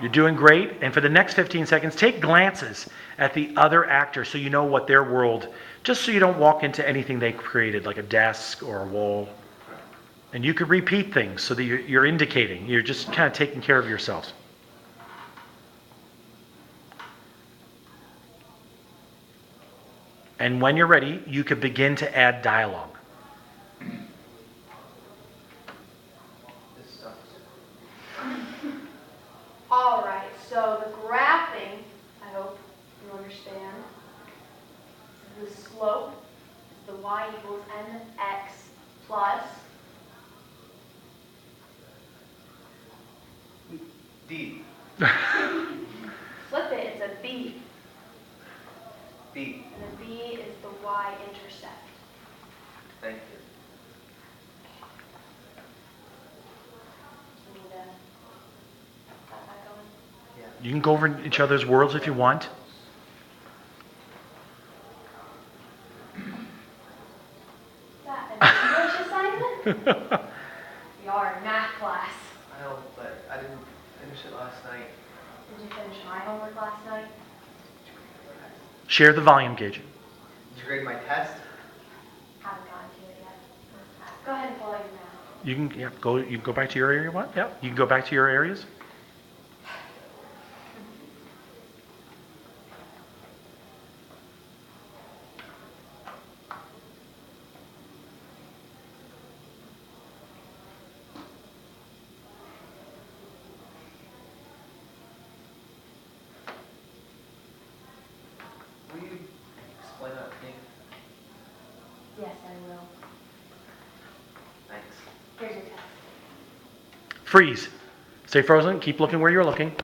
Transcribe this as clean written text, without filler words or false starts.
You're doing great. And for the next 15 seconds, take glances at the other actor so you know what their world, just so you don't walk into anything they created, like a desk or a wall. And you could repeat things so that you're indicating. You're just kind of taking care of yourselves. And when you're ready, you could begin to add dialogue. All right, so the graphing, I hope you understand, the slope is the y equals mx plus D. flip it, it's a b. B. And the b is the y-intercept. Thank you. You need to get that going. Yeah. You can go over each other's worlds if you want. Is that an English assignment? We are in math class. I know, but I didn't finish it last night. Did you finish my homework last night? Share the volume gauge. Did you grade my test? Haven't gotten to it yet. Go ahead and pull out your math. You can go. You can go back to your area. What? Yeah. You can go back to your areas. Will you explain that to me? Yes, I will. Thanks. Here's your test. Freeze. Stay frozen. Keep looking where you're looking.